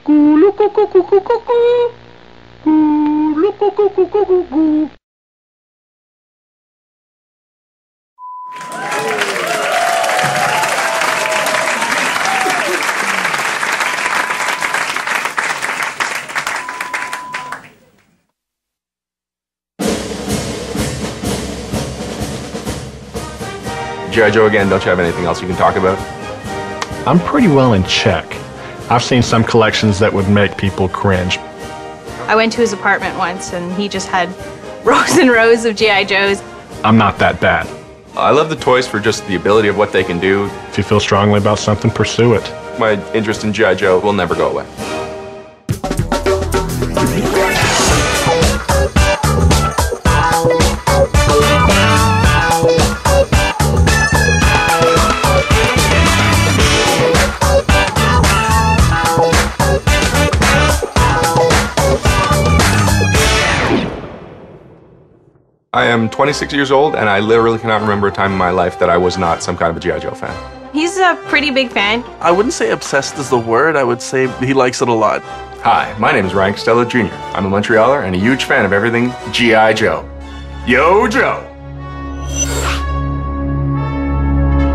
G.I. Joe again, don't you have anything else you can talk about? I'm pretty well in check. I've seen some collections that would make people cringe. I went to his apartment once and he just had rows and rows of G.I. Joes. I'm not that bad. I love the toys for just the ability of what they can do. If you feel strongly about something, pursue it. My interest in G.I. Joe will never go away. I am 26 years old, and I literally cannot remember a time in my life that I was not some kind of a G.I. Joe fan. He's a pretty big fan. I wouldn't say obsessed is the word. I would say he likes it a lot. Hi, my name is Ryan Costello Jr. I'm a Montrealer and a huge fan of everything G.I. Joe. Yo, Joe!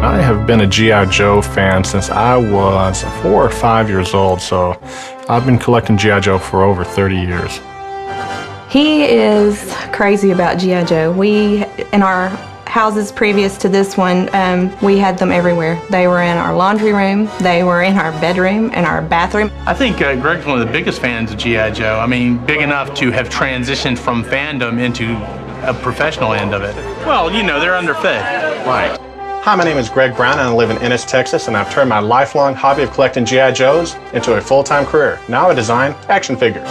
I have been a G.I. Joe fan since I was 4 or 5 years old, so I've been collecting G.I. Joe for over 30 years. He is crazy about G.I. Joe. We, in our houses previous to this one, we had them everywhere. They were in our laundry room, they were in our bedroom, in our bathroom. I think Greg's one of the biggest fans of G.I. Joe. I mean, big enough to have transitioned from fandom into a professional end of it. Well, you know, they're underfed. Right. Hi, my name is Greg Brown, and I live in Ennis, Texas, and I've turned my lifelong hobby of collecting G.I. Joes into a full-time career. Now I design action figures.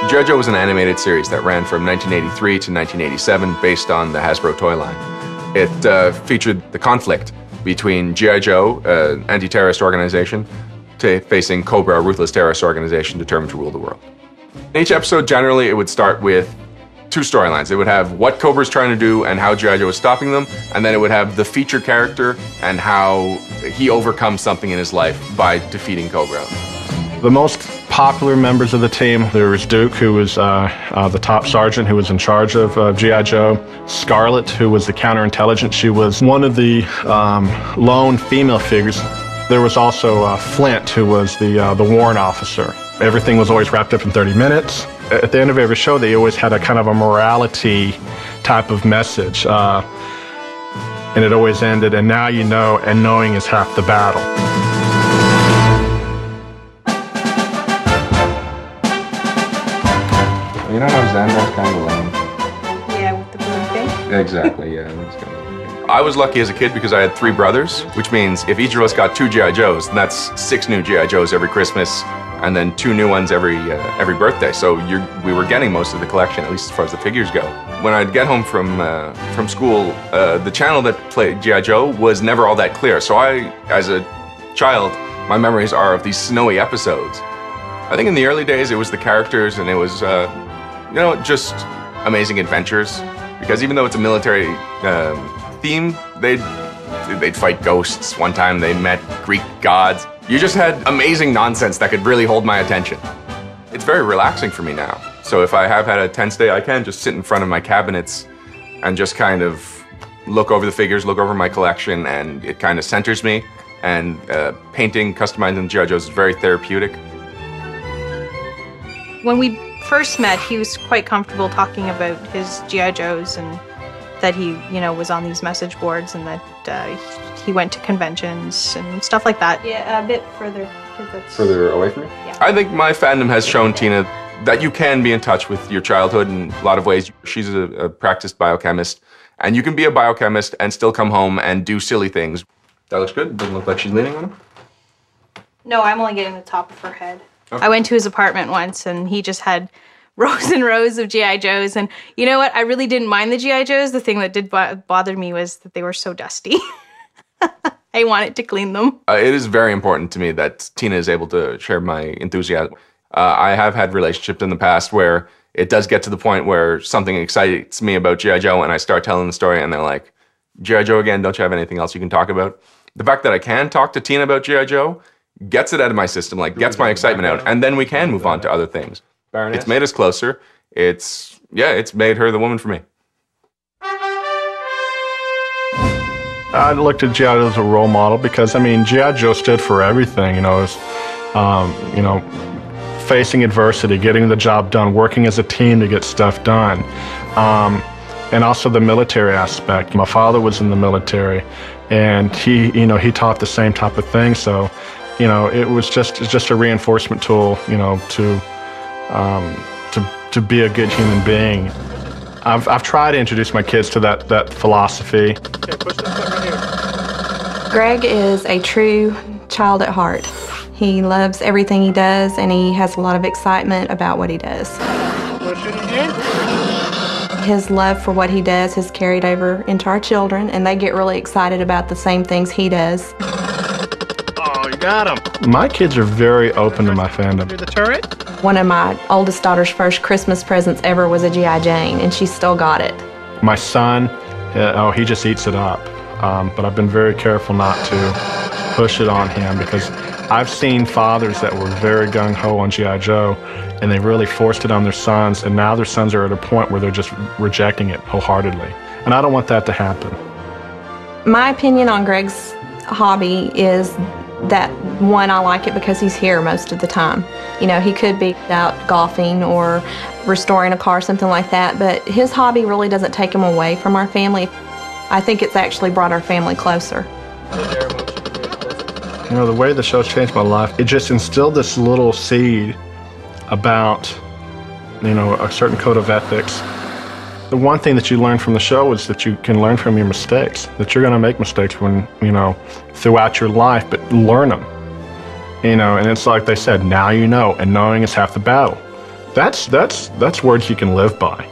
G.I. Joe was an animated series that ran from 1983 to 1987 based on the Hasbro toy line. It featured the conflict between G.I. Joe, an anti-terrorist organization, facing Cobra, a ruthless terrorist organization determined to rule the world. In each episode, generally, it would start with two storylines. It would have what Cobra's trying to do and how G.I. Joe is stopping them, and then it would have the feature character and how he overcomes something in his life by defeating Cobra. The most popular members of the team, there was Duke, who was the top sergeant who was in charge of G.I. Joe. Scarlet, who was the counterintelligence. She was one of the lone female figures. There was also Flint, who was the warrant officer. Everything was always wrapped up in 30 minutes. At the end of every show, they always had a kind of a morality type of message. And it always ended, and now you know, and knowing is half the battle. You know how Xandar's kind of lame? Yeah, with the blue thing. Exactly, yeah. I was lucky as a kid because I had 3 brothers, which means if each of us got 2 G.I. Joes, then that's 6 new G.I. Joes every Christmas, and then 2 new ones every birthday. So we were getting most of the collection, at least as far as the figures go. When I'd get home from school, the channel that played G.I. Joe was never all that clear. So I, as a child, my memories are of these snowy episodes. I think in the early days it was the characters, and it was, you know, just amazing adventures. Because even though it's a military theme, they'd fight ghosts. One time they met Greek gods. You just had amazing nonsense that could really hold my attention. It's very relaxing for me now. So if I have had a tense day, I can just sit in front of my cabinets and just kind of look over the figures, look over my collection, and it kind of centers me. And painting, customizing G.I. Joes is very therapeutic. When we first met, he was quite comfortable talking about his G.I. Joes and that he, you know, was on these message boards and that he went to conventions and stuff like that. Yeah, a bit further. Further away from me? Yeah. I think my fandom has shown Tina that you can be in touch with your childhood in a lot of ways. She's a practiced biochemist, and you can be a biochemist and still come home and do silly things. That looks good. Doesn't look like she's leaning on him. No, I'm only getting the top of her head. Okay. I went to his apartment once and he just had rows and rows of G.I. Joes. And you know what? I really didn't mind the G.I. Joes. The thing that did bother me was that they were so dusty. I wanted to clean them. It is very important to me that Tina is able to share my enthusiasm. I have had relationships in the past where it does get to the point where something excites me about G.I. Joe and I start telling the story and they're like, G.I. Joe again, don't you have anything else you can talk about? The fact that I can talk to Tina about G.I. Joe gets it out of my system, like gets my excitement out, and then we can move on to other things. It's made us closer. It's made her the woman for me. I looked at G.I. Joe as a role model because, I mean, G.I. Joe stood for everything, you know, it was, you know, facing adversity, getting the job done, working as a team to get stuff done, and also the military aspect. My father was in the military, and he taught the same type of thing, so, you know, it was just a reinforcement tool, you know, to be a good human being. I've tried to introduce my kids to that philosophy. Okay, push this button right here. Greg is a true child at heart. He loves everything he does, and he has a lot of excitement about what he does. Push it again. His love for what he does has carried over into our children, and they get really excited about the same things he does. Oh, you got him. My kids are very open to my fandom. The turret? One of my oldest daughter's first Christmas presents ever was a G.I. Jane, and she still got it. My son, he just eats it up. But I've been very careful not to push it on him because I've seen fathers that were very gung-ho on G.I. Joe, and they really forced it on their sons, and now their sons are at a point where they're just rejecting it wholeheartedly. And I don't want that to happen. My opinion on Greg's hobby is that, one, I like it because he's here most of the time. You know, he could be out golfing or restoring a car, something like that, but his hobby really doesn't take him away from our family. I think it's actually brought our family closer. You know, the way the show's changed my life, it just instilled this little seed about, you know, a certain code of ethics. The one thing that you learn from the show is that you can learn from your mistakes, that you're going to make mistakes when, you know, throughout your life, but learn them. You know, and it's like they said, now you know, and knowing is half the battle. That's words you can live by.